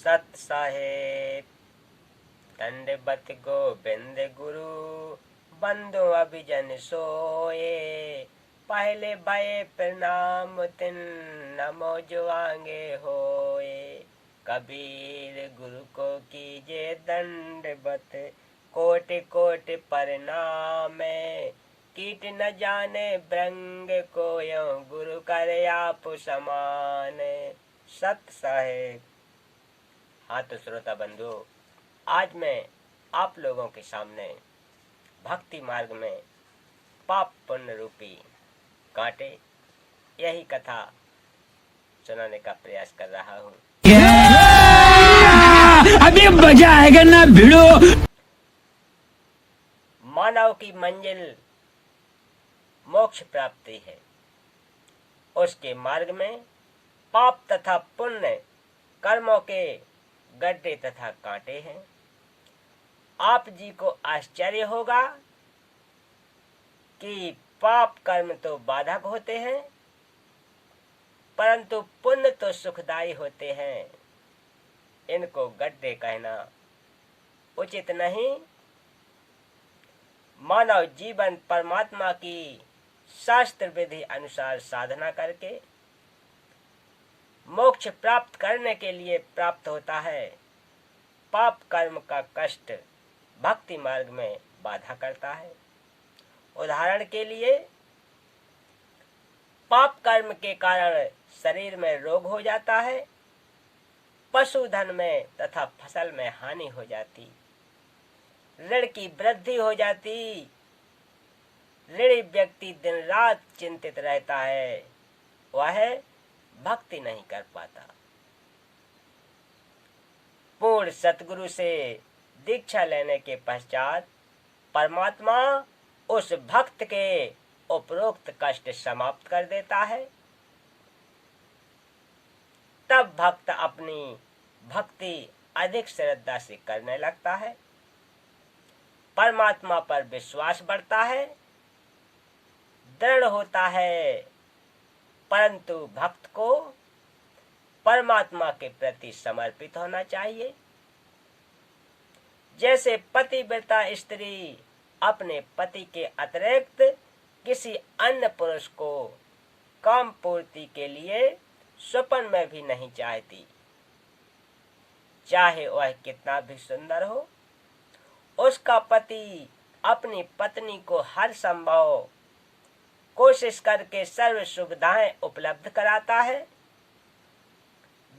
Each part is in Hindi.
सत साहेब दंडवत गोविंद गुरु बंधु अभिजन सोए। पहले भये प्रणाम तिन नमो जुआंगे होए। कबीर गुरु को कीजे दंडवत कोटि कोटि प्रणाम। कीट न जाने ब्रंग को यो गुरु करे आप समान। सत साहेब। हाँ तो श्रोता बंधु, आज मैं आप लोगों के सामने भक्ति मार्ग में पाप पुण्य रूपी कांटे यही कथा सुनाने का प्रयास कर रहा हूँ। अभी मजा आएगा ना भिड़ो। मानव की मंजिल मोक्ष प्राप्ति है। उसके मार्ग में पाप तथा पुण्य कर्मों के गड्ढे तथा कांटे हैं। आप जी को आश्चर्य होगा कि पाप कर्म तो बाधक होते हैं, परंतु पुण्य तो सुखदायी होते हैं। इनको गड्ढे कहना उचित नहीं। मानव जीवन परमात्मा की शास्त्र विधि अनुसार साधना करके मोक्ष प्राप्त करने के लिए प्राप्त होता है। पाप कर्म का कष्ट भक्ति मार्ग में बाधा करता है। उदाहरण के लिए, पाप कर्म के कारण शरीर में रोग हो जाता है, पशुधन में तथा फसल में हानि हो जाती, ऋण की वृद्धि हो जाती। ऋणी व्यक्ति दिन रात चिंतित रहता है, वह भक्ति नहीं कर पाता। पूर्ण सतगुरु से दीक्षा लेने के पश्चात परमात्मा उस भक्त के उपरोक्त कष्ट समाप्त कर देता है। तब भक्त अपनी भक्ति अधिक श्रद्धा से करने लगता है। परमात्मा पर विश्वास बढ़ता है, दृढ़ होता है। परंतु भक्त को परमात्मा के प्रति समर्पित होना चाहिए। जैसे पतिव्रता स्त्री अपने पति के अतिरिक्त किसी अन्य पुरुष को काम पूर्ति के लिए स्वप्न में भी नहीं चाहती, चाहे वह कितना भी सुंदर हो। उसका पति अपनी पत्नी को हर संभव कोशिश करके सर्व सुविधाएं उपलब्ध कराता है,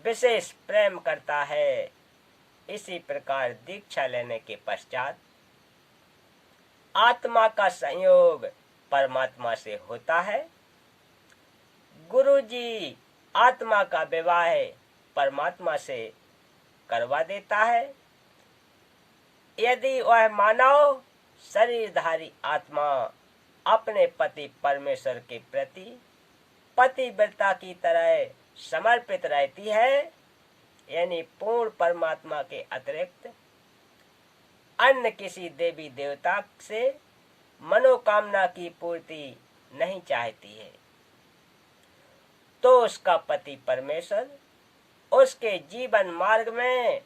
विशेष प्रेम करता है। इसी प्रकार दीक्षा लेने के पश्चात आत्मा का संयोग परमात्मा से होता है। गुरु जी आत्मा का विवाह परमात्मा से करवा देता है। यदि वह मानव शरीरधारी आत्मा अपने पति परमेश्वर के प्रति पतिव्रता की तरह समर्पित रहती है, यानी पूर्ण परमात्मा के अतिरिक्त अन्य किसी देवी देवता से मनोकामना की पूर्ति नहीं चाहती है, तो उसका पति परमेश्वर उसके जीवन मार्ग में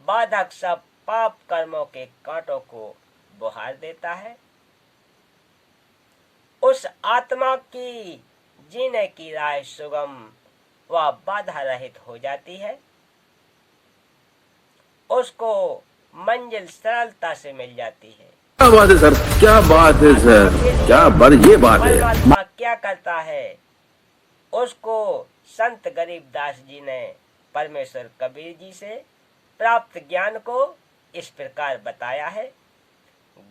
बाधक सब पाप कर्मों के कांटों को बुहार देता है। उस आत्मा की जीने की राह सुगम व बाधा रहित हो जाती है। उसको मंजिल सरलता से मिल जाती है। क्या बात है सर, क्या बात है सर, क्या बात, ये बात है। परमात्मा क्या करता है, उसको संत गरीबदास जी ने परमेश्वर कबीर जी से प्राप्त ज्ञान को इस प्रकार बताया है।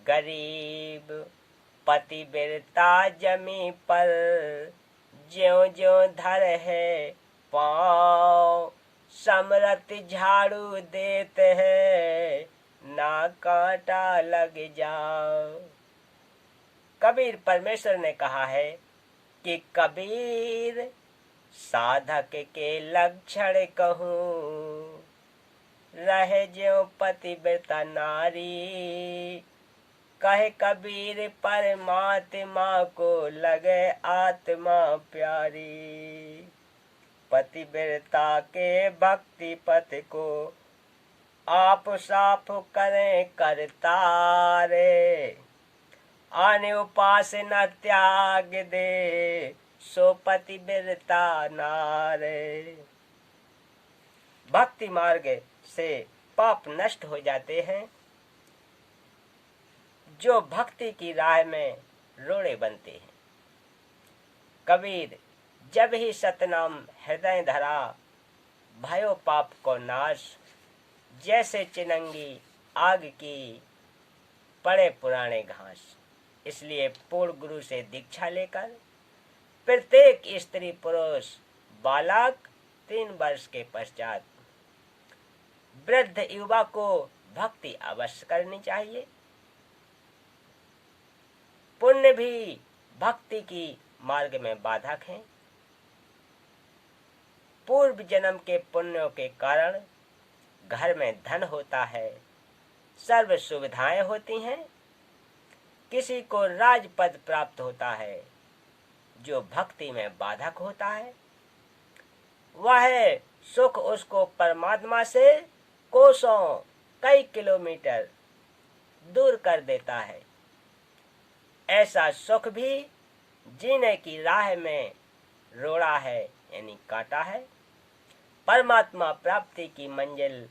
गरीब पतिव्रता जमी पर ज्यों ज्यों धर है पाँव, समरत झाड़ू देते हैं ना कांटा लग जाओ। कबीर परमेश्वर ने कहा है कि कबीर साधक के लक्षण कहूँ, रहे ज्यों पतिव्रता नारी, कहे कबीर परमात्मा को लगे आत्मा प्यारी। पतिव्रता के भक्ति पथ को आप साफ करें करतारे। आने उपासना त्याग दे सो पतिव्रता नारे। भक्ति मार्ग से पाप नष्ट हो जाते हैं। जो भक्ति की राह में रोड़े बनते हैं। कबीर जब ही सतनाम हृदय धरा भयो पाप को नाश। जैसे चिनंगी आग की पड़े पुराने घास। इसलिए पूर्ण गुरु से दीक्षा लेकर प्रत्येक स्त्री पुरुष बालक 3 वर्ष के पश्चात वृद्ध युवा को भक्ति अवश्य करनी चाहिए। पुण्य भी भक्ति की मार्ग में बाधक हैं। पूर्व जन्म के पुण्यों के कारण घर में धन होता है, सर्व सुविधाएं होती हैं। किसी को राजपद प्राप्त होता है। जो भक्ति में बाधक होता है वह सुख उसको परमात्मा से कोसों कई किलोमीटर दूर कर देता है। ऐसा सुख भी जीने की राह में रोड़ा है यानी काटा है। परमात्मा प्राप्ति की मंजिल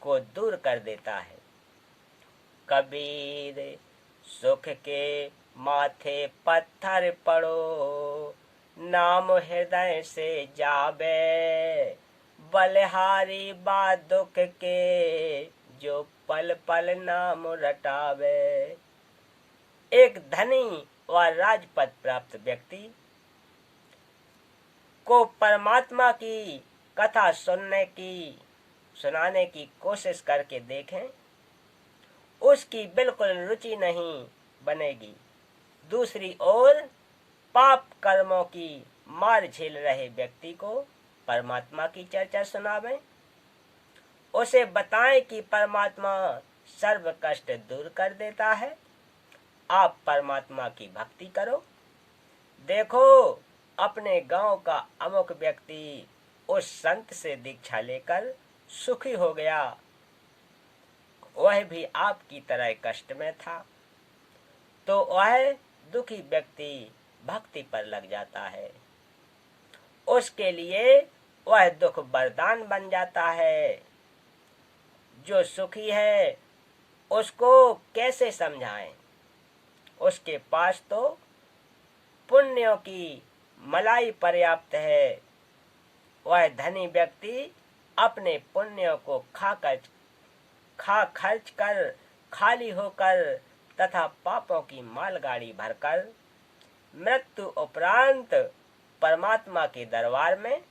को दूर कर देता है। कबीर सुख के माथे पत्थर पड़ो नाम हृदय से जाबे। बलिहारी बा दुख के जो पल पल नाम रटावे। एक धनी व राजपद प्राप्त व्यक्ति को परमात्मा की कथा सुनाने की कोशिश करके देखें, उसकी बिल्कुल रुचि नहीं बनेगी। दूसरी ओर पाप कर्मों की मार झेल रहे व्यक्ति को परमात्मा की चर्चा सुनावें। उसे बताएं कि परमात्मा सर्व कष्ट दूर कर देता है। आप परमात्मा की भक्ति करो। देखो अपने गांव का अमुक व्यक्ति उस संत से दीक्षा लेकर सुखी हो गया। वह भी आपकी तरह कष्ट में था। तो वह दुखी व्यक्ति भक्ति पर लग जाता है। उसके लिए वह दुख वरदान बन जाता है। जो सुखी है उसको कैसे समझाएं? उसके पास तो पुण्यों की मलाई पर्याप्त है। वह धनी व्यक्ति अपने पुण्यों को खर्च कर खाली होकर तथा पापों की मालगाड़ी भरकर मृत्यु उपरांत परमात्मा के दरबार में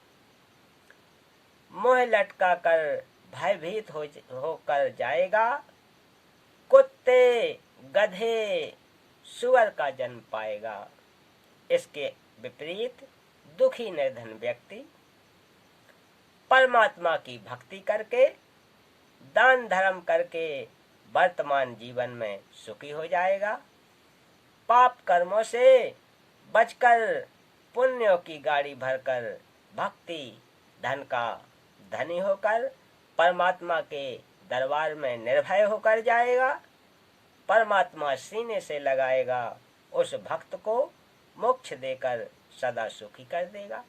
मुंह लटका कर भयभीत होकर जाएगा। कुत्ते गधे सुअर का जन्म पाएगा। इसके विपरीत दुखी निर्धन व्यक्ति परमात्मा की भक्ति करके दान धर्म करके वर्तमान जीवन में सुखी हो जाएगा। पाप कर्मों से बचकर पुण्यों की गाड़ी भरकर भक्ति धन का धनी होकर परमात्मा के दरबार में निर्भय होकर जाएगा। परमात्मा सीने से लगाएगा। उस भक्त को मोक्ष देकर सदा सुखी कर देगा।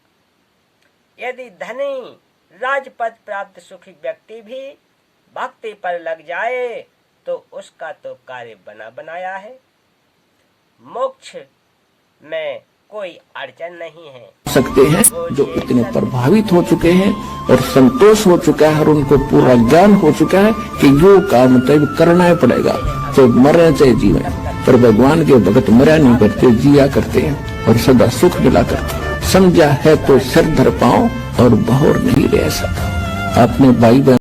यदि धनी राजपद प्राप्त सुखी व्यक्ति भी भक्ति पर लग जाए तो उसका तो कार्य बना बनाया है। मोक्ष में कोई अड़चन नहीं है। सकते हैं जो इतने प्रभावित हो चुके हैं और संतोष हो चुका है और उनको पूरा ज्ञान हो चुका है कि जो काम तय करना ही पड़ेगा, चाहे मरे चाहे जीवे। पर भगवान के भगत मरा नहीं करते, जिया करते हैं और सदा सुख मिला करते हैं। समझा है तो सिर धर पाओ और बहोर नहीं रह सका। आपने भाई बहन